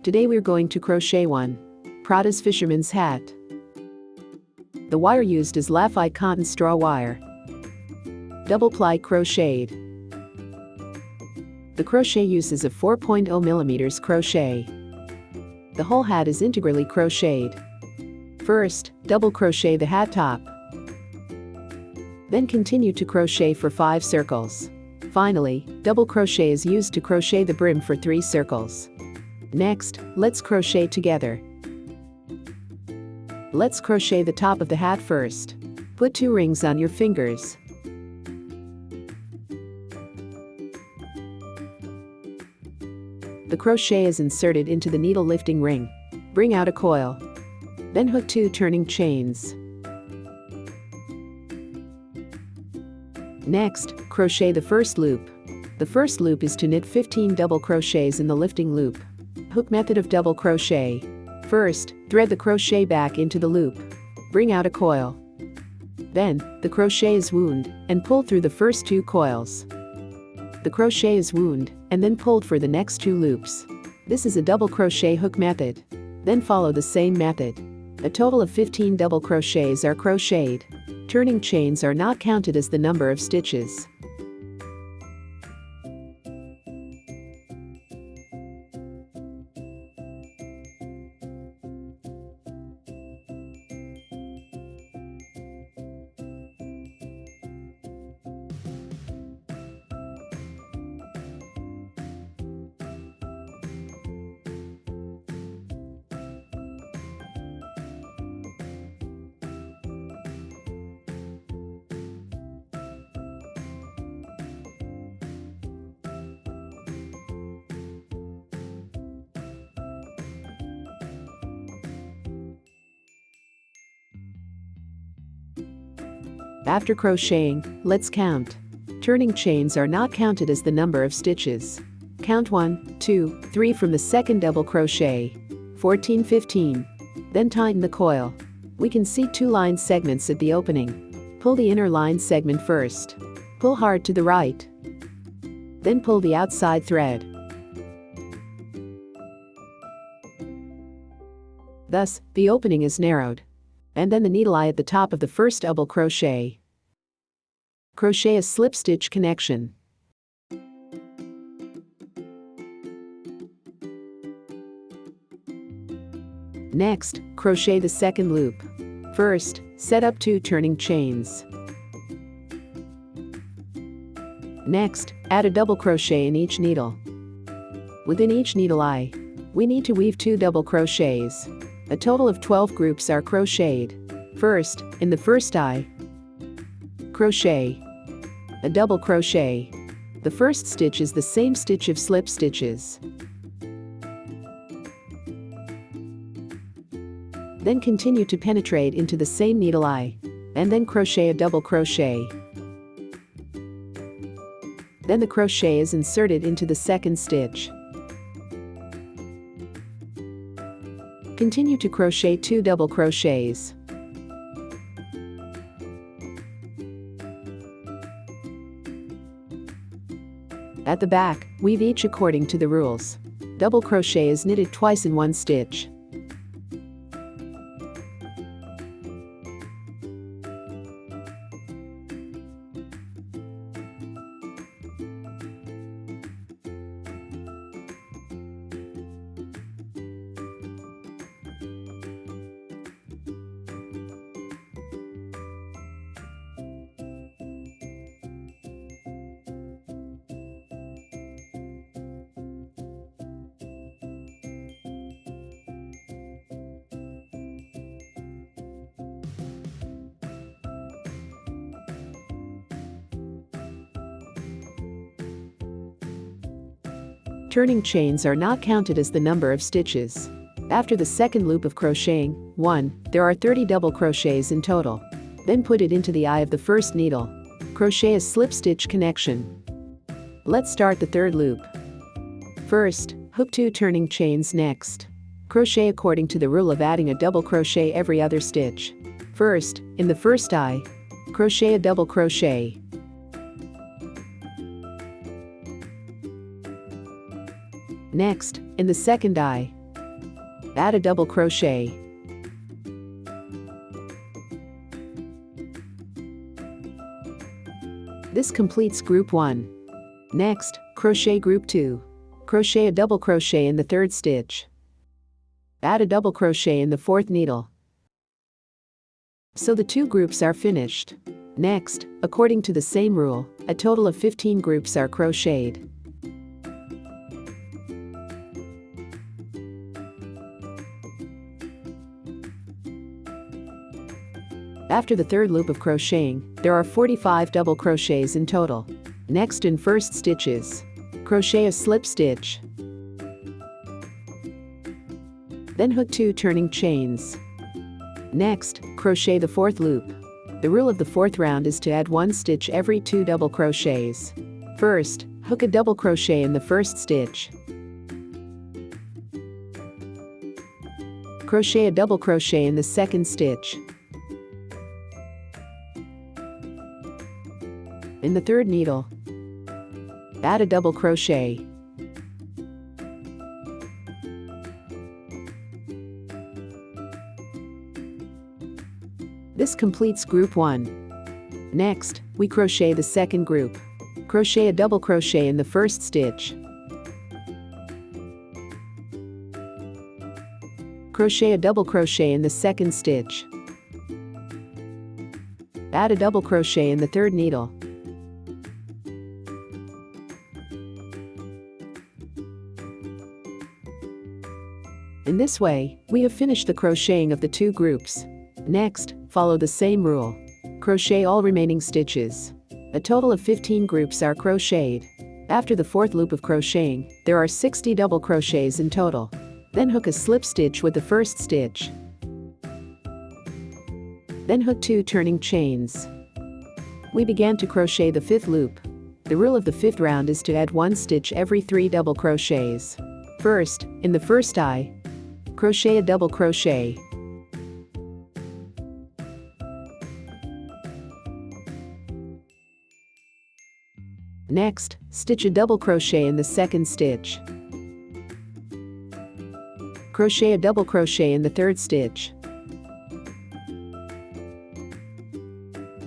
Today we're going to crochet one. PRADA's Fisherman's Hat. The wire used is Lafite cotton straw wire. Double ply crocheted. The crochet uses a 4.0 mm crochet. The whole hat is integrally crocheted. First, double crochet the hat top. Then continue to crochet for 5 circles. Finally, double crochet is used to crochet the brim for 3 circles. Next, let's crochet together. Let's crochet the top of the hat first. Put 2 rings on your fingers. The crochet is inserted into the needle lifting ring. Bring out a coil. Then hook 2 turning chains. Next, crochet the first loop. The first loop is to knit 15 double crochets in the lifting loop. Hook method of double crochet. First, thread the crochet back into the loop. Bring out a coil. Then, the crochet is wound and pull through the first 2 coils. The crochet is wound and then pulled for the next 2 loops. This is a double crochet hook method. Then follow the same method. A total of 15 double crochets are crocheted. Turning chains are not counted as the number of stitches. After crocheting, let's count. Turning chains are not counted as the number of stitches. Count 1, 2, 3 from the second double crochet. 14, 15. Then tighten the coil. We can see 2 line segments at the opening. Pull the inner line segment first. Pull hard to the right. Then pull the outside thread. Thus, the opening is narrowed. And then the needle eye at the top of the first double crochet. Crochet a slip stitch connection. Next, crochet the second loop. First, set up 2 turning chains. Next, add a double crochet in each needle. Within each needle eye, we need to weave 2 double crochets. A total of 12 groups are crocheted. First, in the first eye, crochet a double crochet. The first stitch is the same stitch of slip stitches. Then continue to penetrate into the same needle eye, and then crochet a double crochet. Then the crochet is inserted into the second stitch. Continue to crochet 2 double crochets. At the back, weave each according to the rules. Double crochet is knitted twice in 1 stitch. Turning chains are not counted as the number of stitches. After the second loop of crocheting, 1, there are 30 double crochets in total. Then put it into the eye of the first needle. Crochet a slip stitch connection. Let's start the third loop. First, hook 2 turning chains. Next, crochet according to the rule of adding a double crochet every other stitch. First, in the first eye, crochet a double crochet. Next, in the second eye, Add a double crochet. This completes group 1. Next, crochet group 2. Crochet a double crochet in the 3rd stitch. Add a double crochet in the 4th needle. So the 2 groups are finished. Next, according to the same rule, a total of 15 groups are crocheted. After the 3rd loop of crocheting, there are 45 double crochets in total. Next, in 1st stitches, crochet a slip stitch. Then hook 2 turning chains. Next, crochet the 4th loop. The rule of the 4th round is to add 1 stitch every 2 double crochets. First, hook a double crochet in the 1st stitch. Crochet a double crochet in the 2nd stitch. In the 3rd needle, add a double crochet. This completes group 1. Next, we crochet the 2nd group. Crochet a double crochet in the 1st stitch. Crochet a double crochet in the 2nd stitch. Add a double crochet in the 3rd needle. In this way, we have finished the crocheting of the 2 groups. Next, follow the same rule. Crochet all remaining stitches. A total of 15 groups are crocheted. After the 4th loop of crocheting, there are 60 double crochets in total. Then hook a slip stitch with the 1st stitch. Then hook 2 turning chains. We began to crochet the 5th loop. The rule of the 5th round is to add 1 stitch every 3 double crochets. First, in the 1st eye, crochet a double crochet. Next, stitch a double crochet in the 2nd stitch. Crochet a double crochet in the 3rd stitch.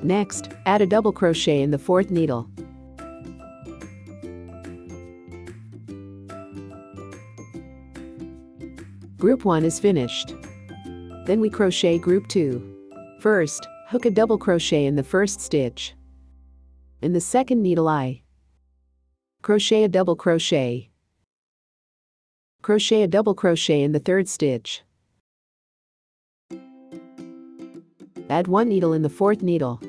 Next, add a double crochet in the 4th needle. Group 1 is finished. Then we crochet group 2. First, hook a double crochet in the 1st stitch. In the 2nd needle eye, crochet a double crochet. Crochet a double crochet in the 3rd stitch. Add 1 needle in the 4th needle.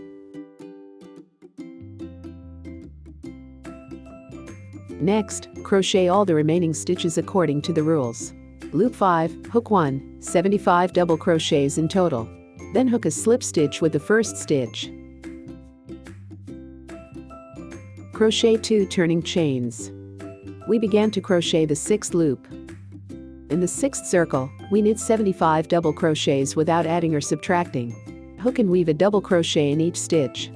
Next, crochet all the remaining stitches according to the rules. Loop 5, hook 1, 75 double crochets in total. Then hook a slip stitch with the 1st stitch. Crochet 2 turning chains. We began to crochet the 6th loop. In the 6th circle, we knit 75 double crochets without adding or subtracting. Hook and weave a double crochet in each stitch.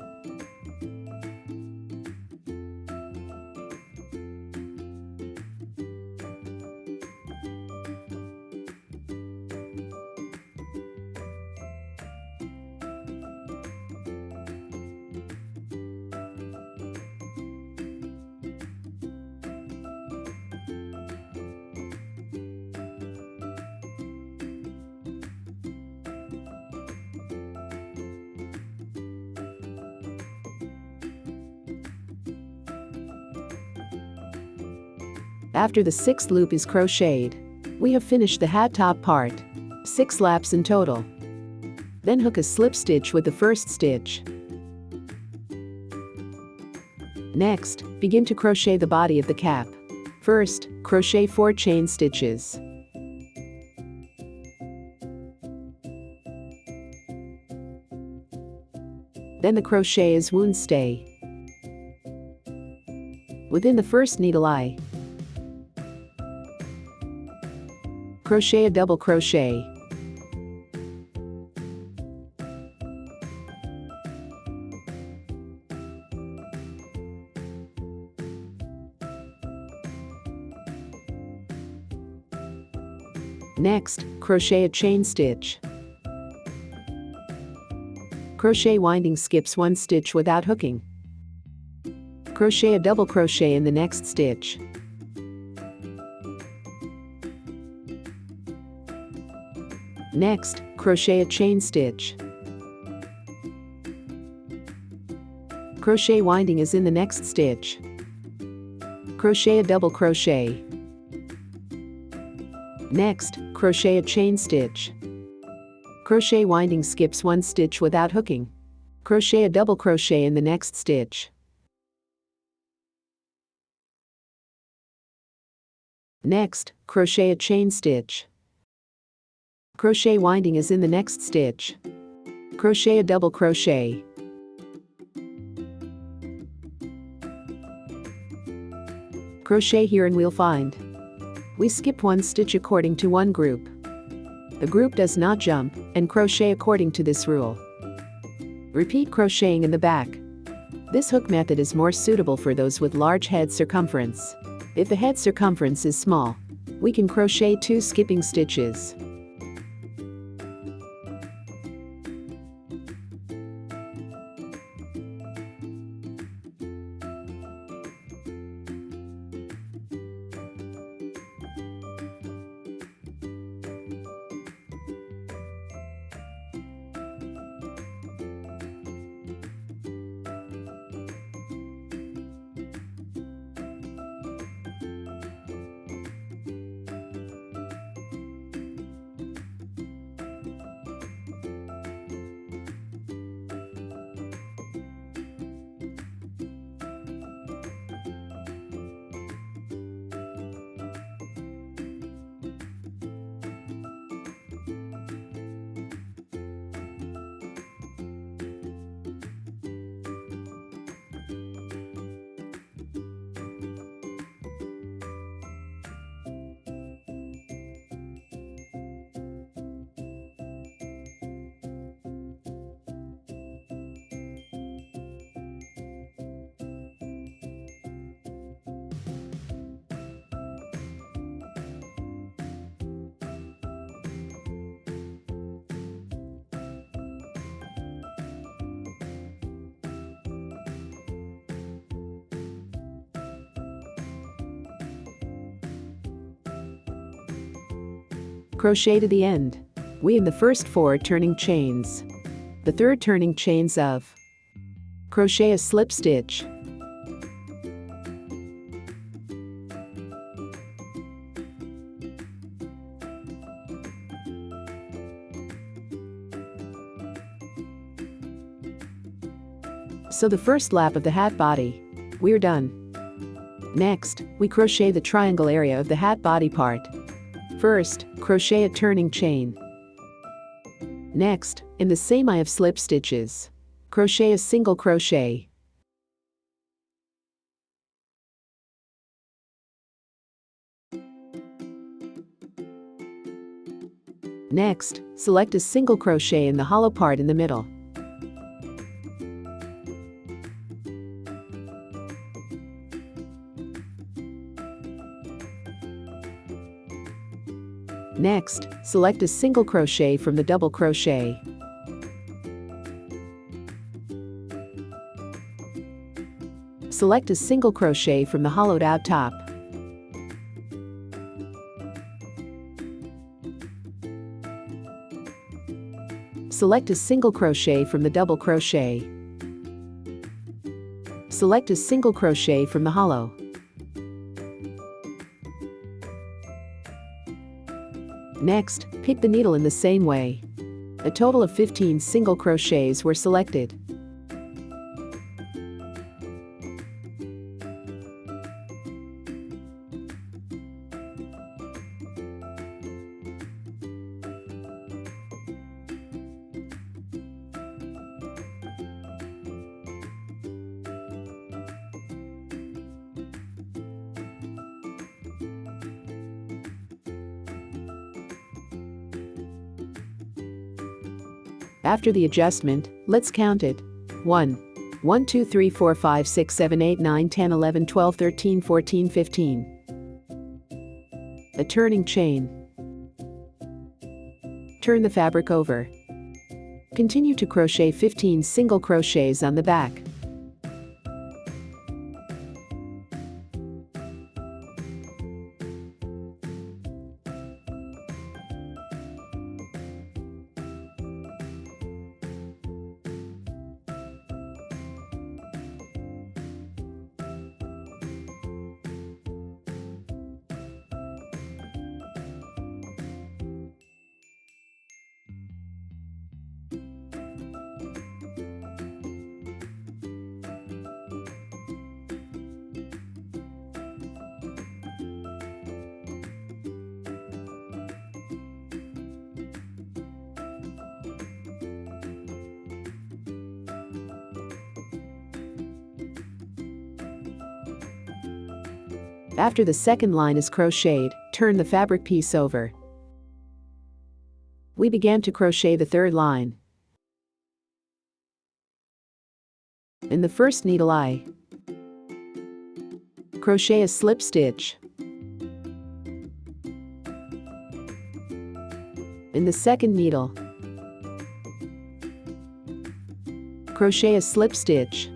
After the 6th loop is crocheted, we have finished the hat top part. 6 laps in total. Then hook a slip stitch with the 1st stitch. Next, begin to crochet the body of the cap. First, crochet 4 chain stitches. Then the crochet is wound stay. Within the 1st needle eye, crochet a double crochet. Next, crochet a chain stitch. Crochet winding skips 1 stitch without hooking. Crochet a double crochet in the next stitch. Next, crochet a chain stitch. Crochet winding is in the next stitch. Crochet a double crochet. Next, crochet a chain stitch. Crochet winding skips 1 stitch without hooking. Crochet a double crochet in the next stitch. Next, crochet a chain stitch. Crochet winding is in the next stitch. Crochet a double crochet. Crochet here and we'll find. We skip 1 stitch according to one group. The group does not jump, and crochet according to this rule. Repeat crocheting in the back. This hook method is more suitable for those with large head circumference. If the head circumference is small, we can crochet 2 skipping stitches. Crochet to the end. We in the first 4 turning chains. The 3rd turning chains of. Crochet a slip stitch. So the first lap of the hat body. We're done. Next, we crochet the triangle area of the hat body part. First, crochet a turning chain. Next, in the same eye of slip stitches, crochet a single crochet. Next, select a single crochet in the hollow part in the middle. Next, select a single crochet from the double crochet. Select a single crochet from the hollowed out top. Select a single crochet from the double crochet. Select a single crochet from the hollow. Next, pick the needle in the same way. A total of 15 single crochets were selected. After the adjustment, let's count it. 1, 2, 3, 4, 5, 6, 7, 8, 9, 10, 11, 12, 13, 14, 15. A turning chain. Turn the fabric over. Continue to crochet 15 single crochets on the back. After the second line is crocheted, turn the fabric piece over. We began to crochet the third line. In the first needle eye, crochet a slip stitch. In the second needle, crochet a slip stitch.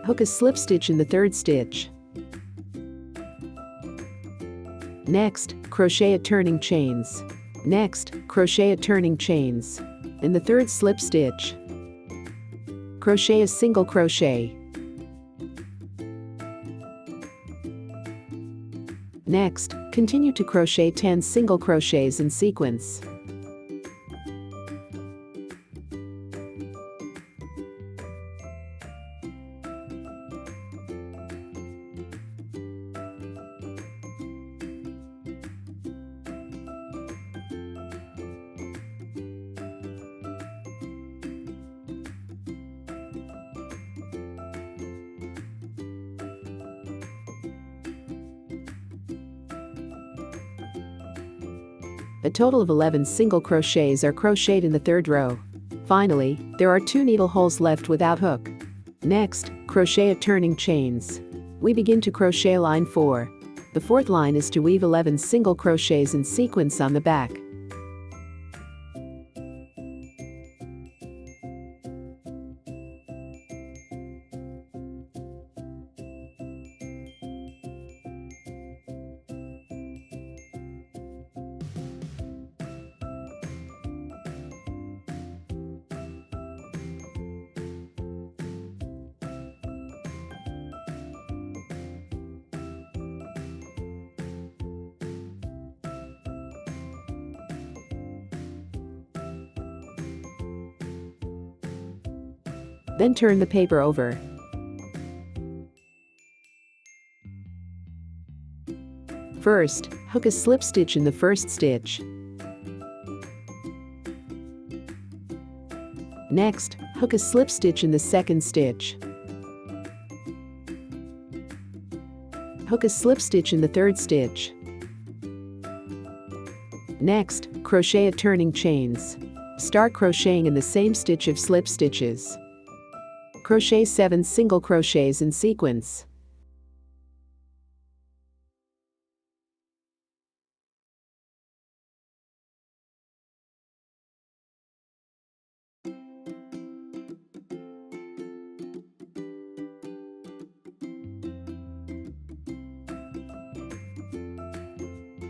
Hook a slip stitch in the third stitch. Next, crochet a turning chains. Next, crochet a turning chains. In the third slip stitch, crochet a single crochet. Next, continue to crochet 10 single crochets in sequence. A total of 11 single crochets are crocheted in the third row. Finally, there are 2 needle holes left without hook. Next, crochet a turning chains. We begin to crochet line 4. The fourth line is to weave 11 single crochets in sequence on the back. Then turn the paper over. First, hook a slip stitch in the first stitch. Next, hook a slip stitch in the second stitch. Hook a slip stitch in the third stitch. Next, crochet a turning chains. Start crocheting in the same stitch of slip stitches. Crochet 7 single crochets in sequence.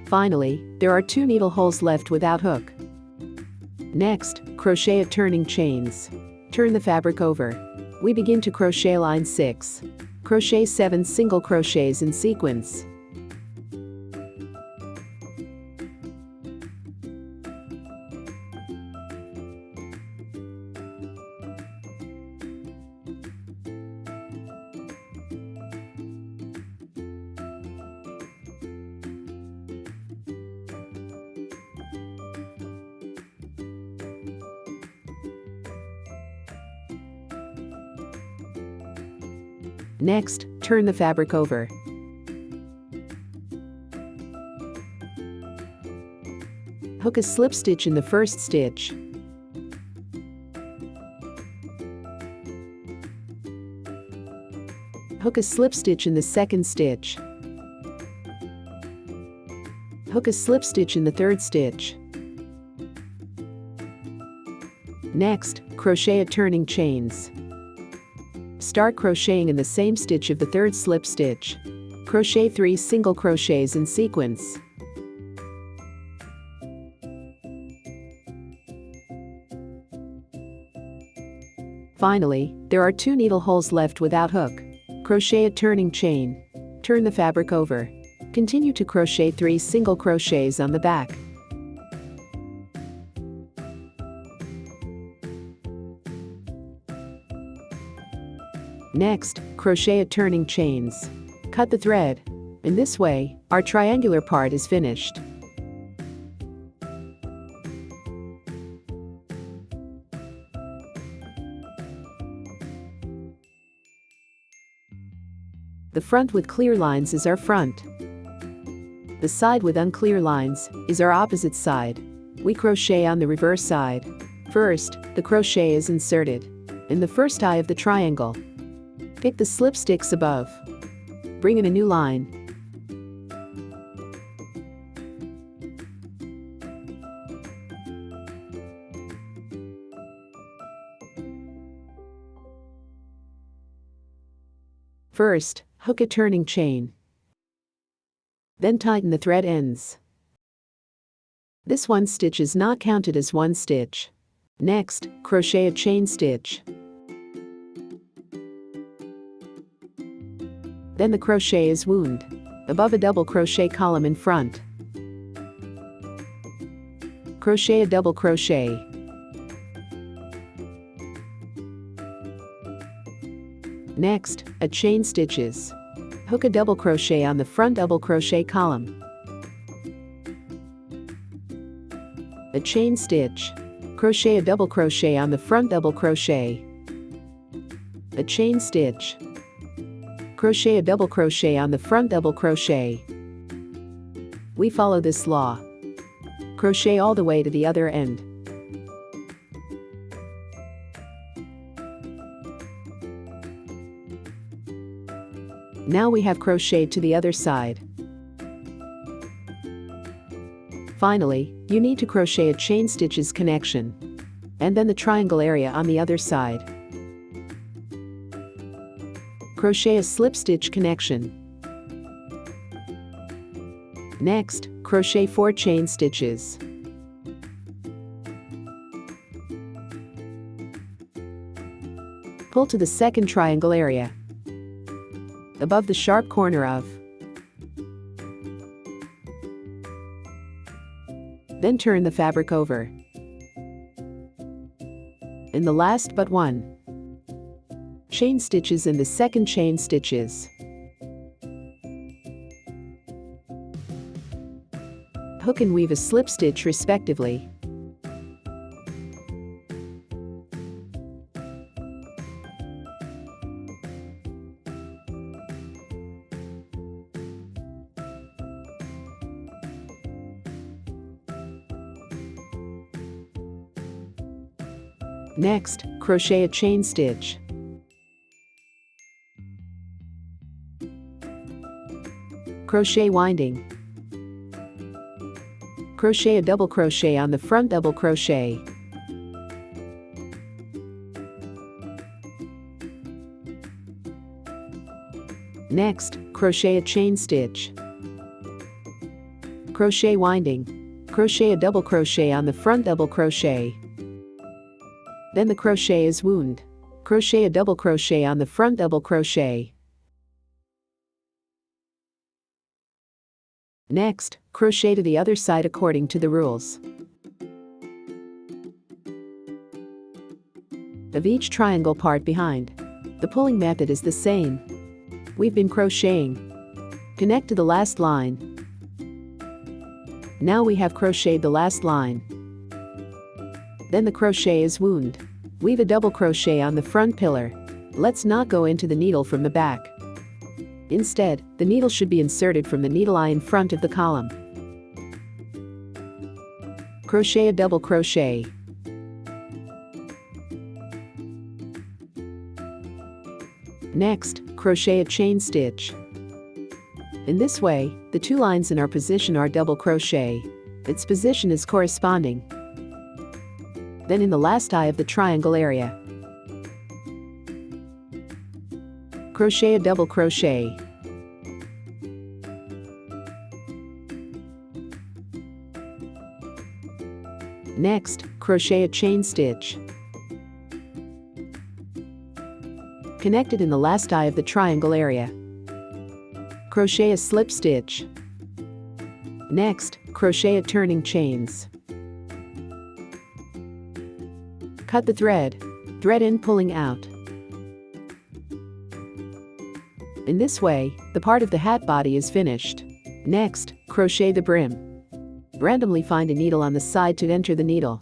Finally, there are 2 needle holes left without hook. Next, crochet a turning chains. Turn the fabric over. We begin to crochet line 6. Crochet 7 single crochets in sequence. Next, turn the fabric over. Hook a slip stitch in the first stitch. Hook a slip stitch in the second stitch. Hook a slip stitch in the third stitch. Next, crochet a turning chains. Start crocheting in the same stitch of the third slip stitch. Crochet 3 single crochets in sequence. Finally, there are 2 needle holes left without hook. Crochet a turning chain. Turn the fabric over. Continue to crochet 3 single crochets on the back. Next, crochet a turning chains. Cut the thread. In this way, our triangular part is finished. The front with clear lines is our front. The side with unclear lines is our opposite side. We crochet on the reverse side. First, the crochet is inserted in the first eye of the triangle. Pick the slip sticks above. Bring in a new line. First, hook a turning chain. Then tighten the thread ends. This one stitch is not counted as one stitch. Next, crochet a chain stitch. Then the crochet is wound above a double crochet column in front. Crochet a double crochet. Next, a chain stitches. Hook a double crochet on the front double crochet column. A chain stitch. Crochet a double crochet on the front double crochet. A chain stitch. Crochet a double crochet on the front double crochet. We follow this law. Crochet all the way to the other end. Now we have crocheted to the other side. Finally, you need to crochet a chain stitches connection, and then the triangle area on the other side. Crochet a slip stitch connection. Next, crochet 4 chain stitches. Pull to the second triangle area, above the sharp corner of. Then turn the fabric over. In the last but one, chain stitches in the second chain stitches. Hook and weave a slip stitch respectively. Next, crochet a chain stitch. Crochet winding. Crochet a double crochet on the front double crochet. Next, crochet a chain stitch. Crochet winding. Crochet a double crochet on the front double crochet. Then the crochet is wound. Crochet a double crochet on the front double crochet. Next, crochet to the other side according to the rules of each triangle part behind. The pulling method is the same. We've been crocheting. Connect to the last line. Now we have crocheted the last line. Then the crochet is wound. Weave a double crochet on the front pillar. Let's not go into the needle from the back. Instead, the needle should be inserted from the needle eye in front of the column. Crochet a double crochet. Next, crochet a chain stitch. In this way, the 2 lines in our position are double crochet. Its position is corresponding. then in the last eye of the triangle area. Crochet a double crochet. Next, crochet a chain stitch. Connect it in the last eye of the triangle area. Crochet a slip stitch. Next, crochet a turning chains. Cut the thread in pulling out. In this way, the part of the hat body is finished. Next, crochet the brim. Randomly find a needle on the side to enter the needle.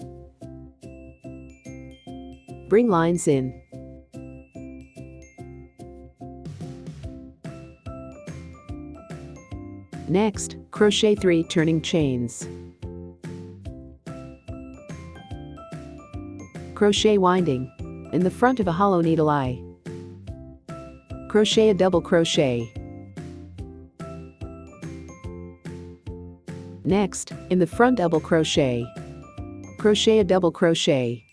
Bring lines in. Next, crochet 3 turning chains. Crochet winding in the front of a hollow needle eye. Crochet a double crochet. Next, in the front double crochet. Crochet a double crochet.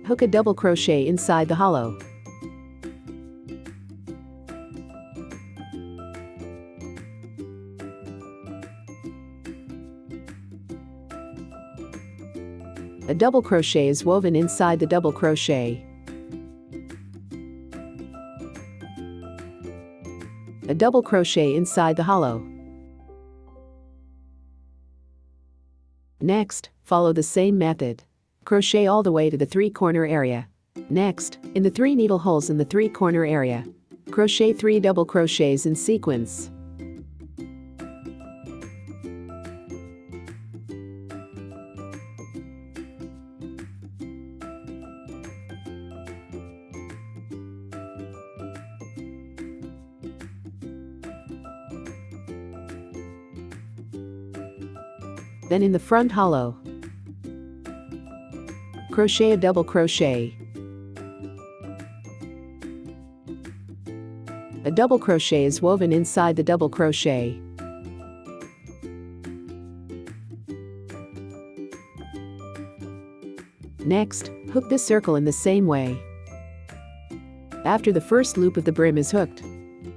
Hook a double crochet inside the hollow. A double crochet is woven inside the double crochet. A double crochet inside the hollow. Next, follow the same method. Crochet all the way to the 3-corner area. Next, in the 3 needle holes in the 3-corner area, crochet 3 double crochets in sequence. Then in the front hollow, crochet a double crochet. A double crochet is woven inside the double crochet. Next, hook this circle in the same way. After the first loop of the brim is hooked,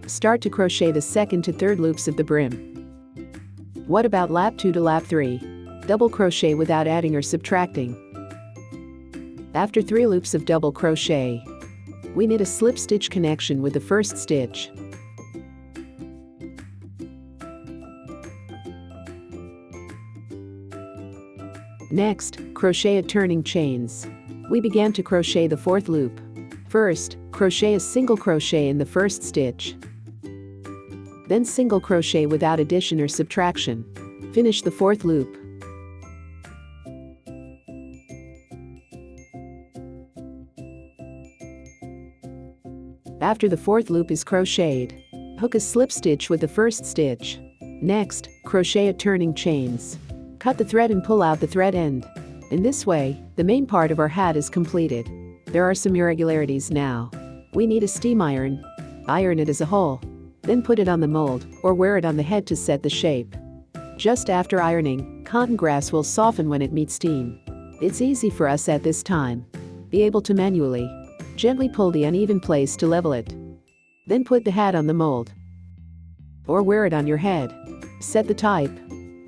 start to crochet the second to third loops of the brim. What about lap 2 to lap 3? Double crochet without adding or subtracting. After 3 loops of double crochet, we knit a slip stitch connection with the first stitch. Next, crochet a turning chains. We began to crochet the 4th loop. First, crochet a single crochet in the first stitch. Then single crochet without addition or subtraction. Finish the 4th loop. After the 4th loop is crocheted, hook a slip stitch with the first stitch. Next, crochet a turning chains. Cut the thread and pull out the thread end. In this way, the main part of our hat is completed. There are some irregularities now. We need a steam iron. Iron it as a whole. Then put it on the mold, or wear it on the head to set the shape. Just after ironing, cotton grass will soften when it meets steam. It's easy for us at this time. Be able to manually, gently pull the uneven place to level it. Then put the hat on the mold. Or wear it on your head. Set the type.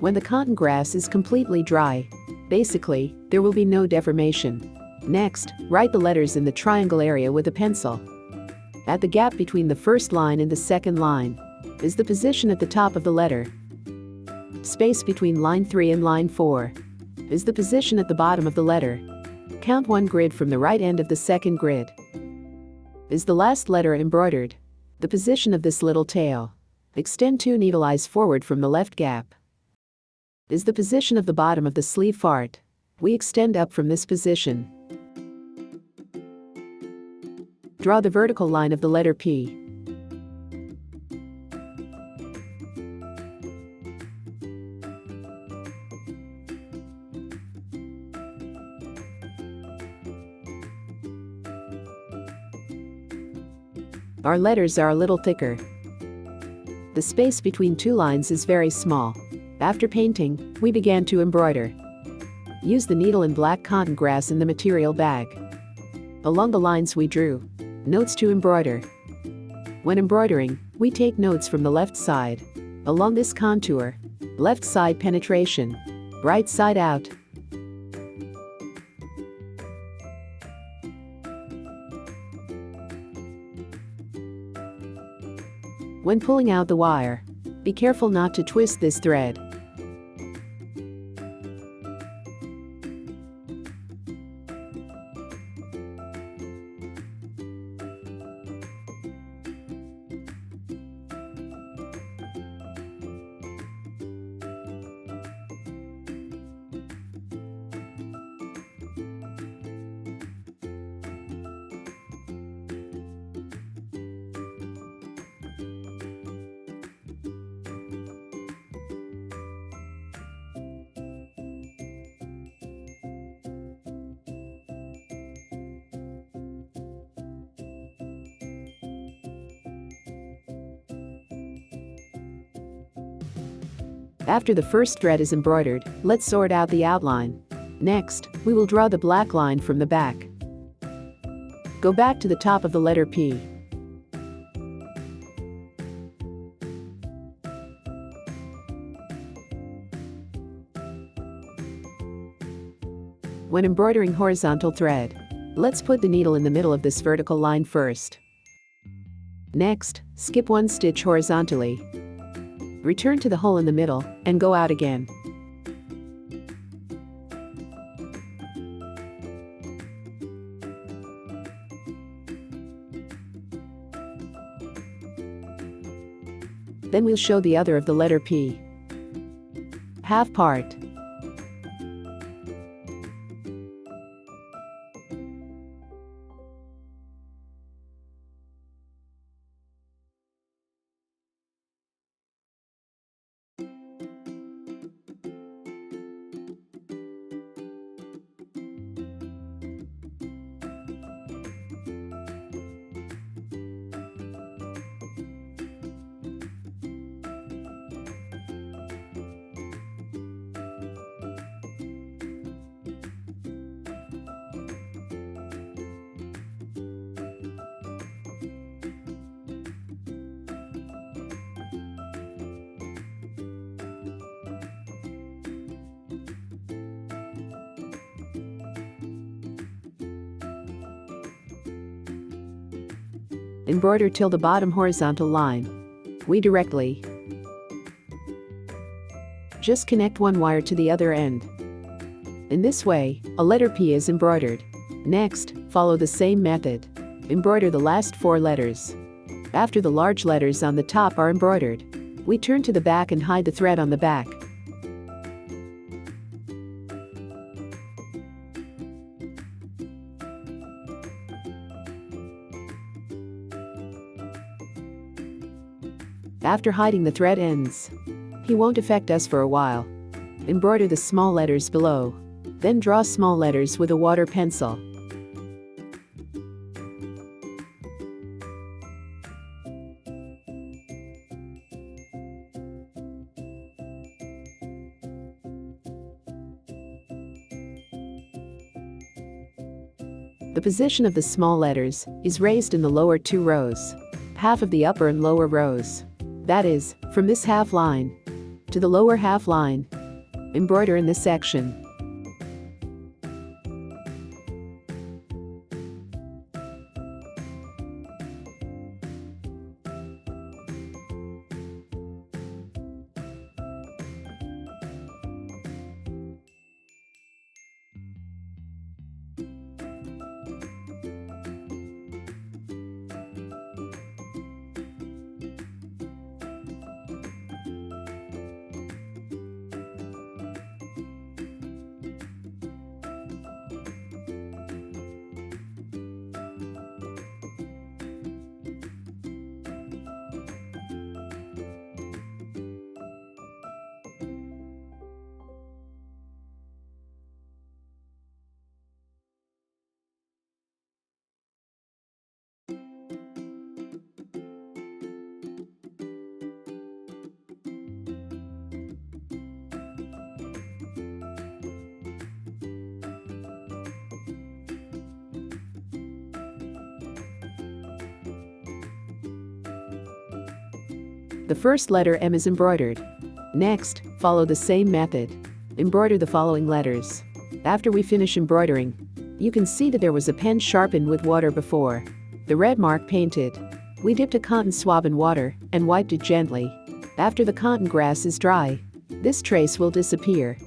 When the cotton grass is completely dry, basically, there will be no deformation. Next, write the letters in the triangle area with a pencil. At the gap between the first line and the second line is the position at the top of the letter. Space between line 3 and line 4 is the position at the bottom of the letter. Count 1 grid from the right end of the second grid. Is the last letter embroidered? The position of this little tail. Extend 2 needle eyes forward from the left gap. Is the position of the bottom of the sleeve part. We extend up from this position. Draw the vertical line of the letter P. Our letters are a little thicker. The space between 2 lines is very small. After painting, we began to embroider. Use the needle and black cotton grass in the material bag. Along the lines we drew notes to embroider. When embroidering, we take notes from the left side. Along this contour, left side penetration, right side out. When pulling out the wire, be careful not to twist this thread. After the first thread is embroidered, let's sort out the outline. Next, we will draw the black line from the back. Go back to the top of the letter P. When embroidering horizontal thread, let's put the needle in the middle of this vertical line first. Next, skip one stitch horizontally. Return to the hole in the middle, and go out again. Then we'll show the other of the letter P. Half part. Embroider till the bottom horizontal line. We directly just connect one wire to the other end. In this way, a letter P is embroidered. Next, follow the same method. Embroider the last 4 letters. After the large letters on the top are embroidered, we turn to the back and hide the thread on the back. After hiding the thread ends, he won't affect us for a while. Embroider the small letters below. Then draw small letters with a water pencil. The position of the small letters is raised in the lower 2 rows, half of the upper and lower rows. That is, from this half line to the lower half line. Embroider in this section. The first letter M is embroidered. Next, follow the same method. Embroider the following letters. After we finish embroidering, you can see that there was a pen sharpened with water before. The red mark painted. We dipped a cotton swab in water and wiped it gently. After the cotton grass is dry, this trace will disappear.